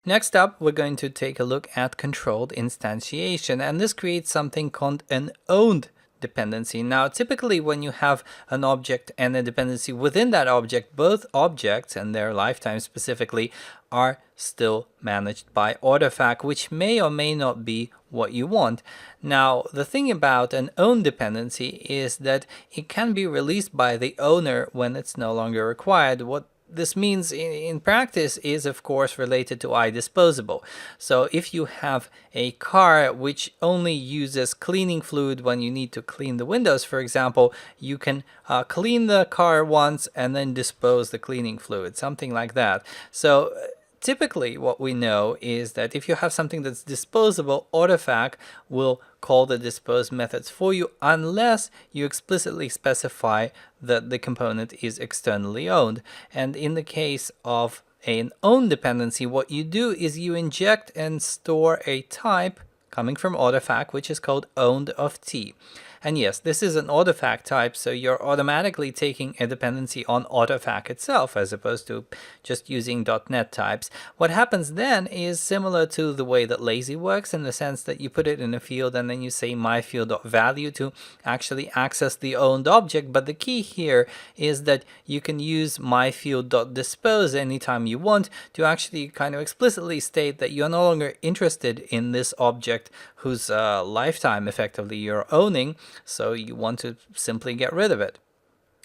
Next up, we're going to take a look at controlled instantiation, and this creates something called an owned dependency. Now, typically when you have an object and a dependency within that object, both objects and their lifetime specifically are still managed by Artifact, which may or may not be what you want. Now, the thing about an owned dependency is that it can be released by the owner when it's no longer required. What this means in practice is, of course, related to iDisposable. So if you have a car which only uses cleaning fluid when you need to clean the windows, for example, you can clean the car once and then dispose the cleaning fluid, something like that. So typically what we know is that if you have something that's disposable, Artifact will call the dispose methods for you unless you explicitly specify that the component is externally owned. And in the case of an owned dependency, what you do is you inject and store a type coming from Artifact, which is called owned of t. And yes, this is an Artifact type, so you're automatically taking a dependency on Artifact itself as opposed to just using .NET types. What happens then is similar to the way that lazy works, in the sense that you put it in a field and then you say myField.value to actually access the owned object. But the key here is that you can use myField.dispose anytime you want to actually kind of explicitly state that you're no longer interested in this object whose lifetime effectively you're owning, so you want to simply get rid of it.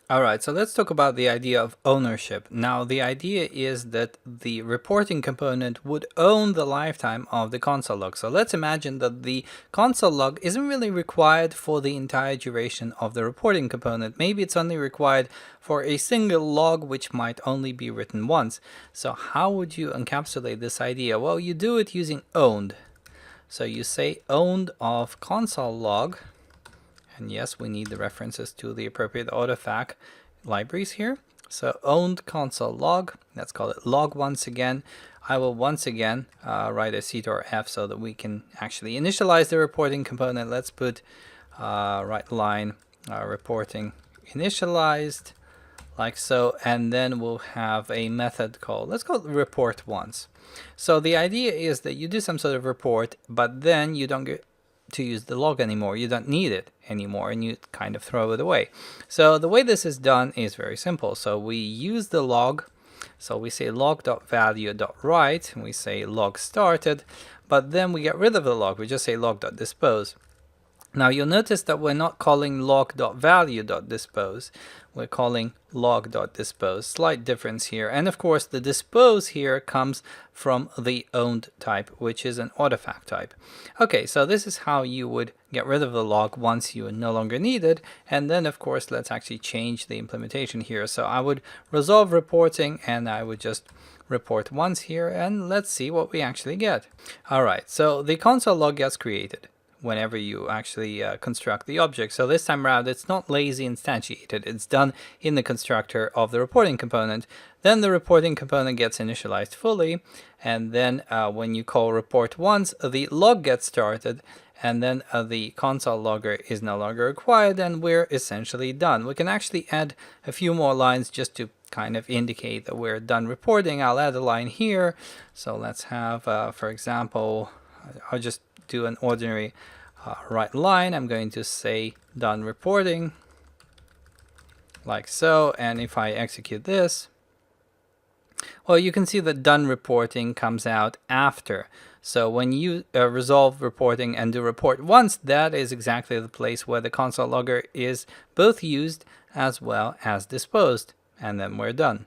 Alright, so let's talk about the idea of ownership. Now, the idea is that the reporting component would own the lifetime of the console log. So let's imagine that the console log isn't really required for the entire duration of the reporting component. Maybe it's only required for a single log which might only be written once. So how would you encapsulate this idea? Well, you do it using owned. So you say owned of console log, and yes, we need the references to the appropriate Artifact libraries here. So owned console log, let's call it log once again. I will once again write a CTRL-F so that we can actually initialize the reporting component. Let's put right line reporting initialized, like so, and then we'll have a method called, let's call it report once. So the idea is that you do some sort of report, but then you don't get to use the log anymore. You don't need it anymore, and you kind of throw it away. So the way this is done is very simple. So we use the log. So we say log.value.write, and we say log started, but then we get rid of the log. We just say log.dispose. Now you'll notice that we're not calling log.value.dispose, we're calling log.dispose. Slight difference here. And of course the dispose here comes from the owned type, which is an Artifact type. Okay, so this is how you would get rid of the log once you no longer need it. And then of course let's actually change the implementation here. So I would resolve reporting and I would just report once here, and let's see what we actually get. Alright, so the console log gets created whenever you actually construct the object. So this time around, it's not lazy instantiated. It's done in the constructor of the reporting component. Then the reporting component gets initialized fully. And then when you call report once, the log gets started. And then the console logger is no longer required, and we're essentially done. We can actually add a few more lines just to kind of indicate that we're done reporting. I'll add a line here. So let's have, for example, I'll just do an ordinary right line. I'm going to say done reporting, like so. And if I execute this, well, you can see that done reporting comes out after. So when you resolve reporting and do report once, that is exactly the place where the console logger is both used as well as disposed. And then we're done.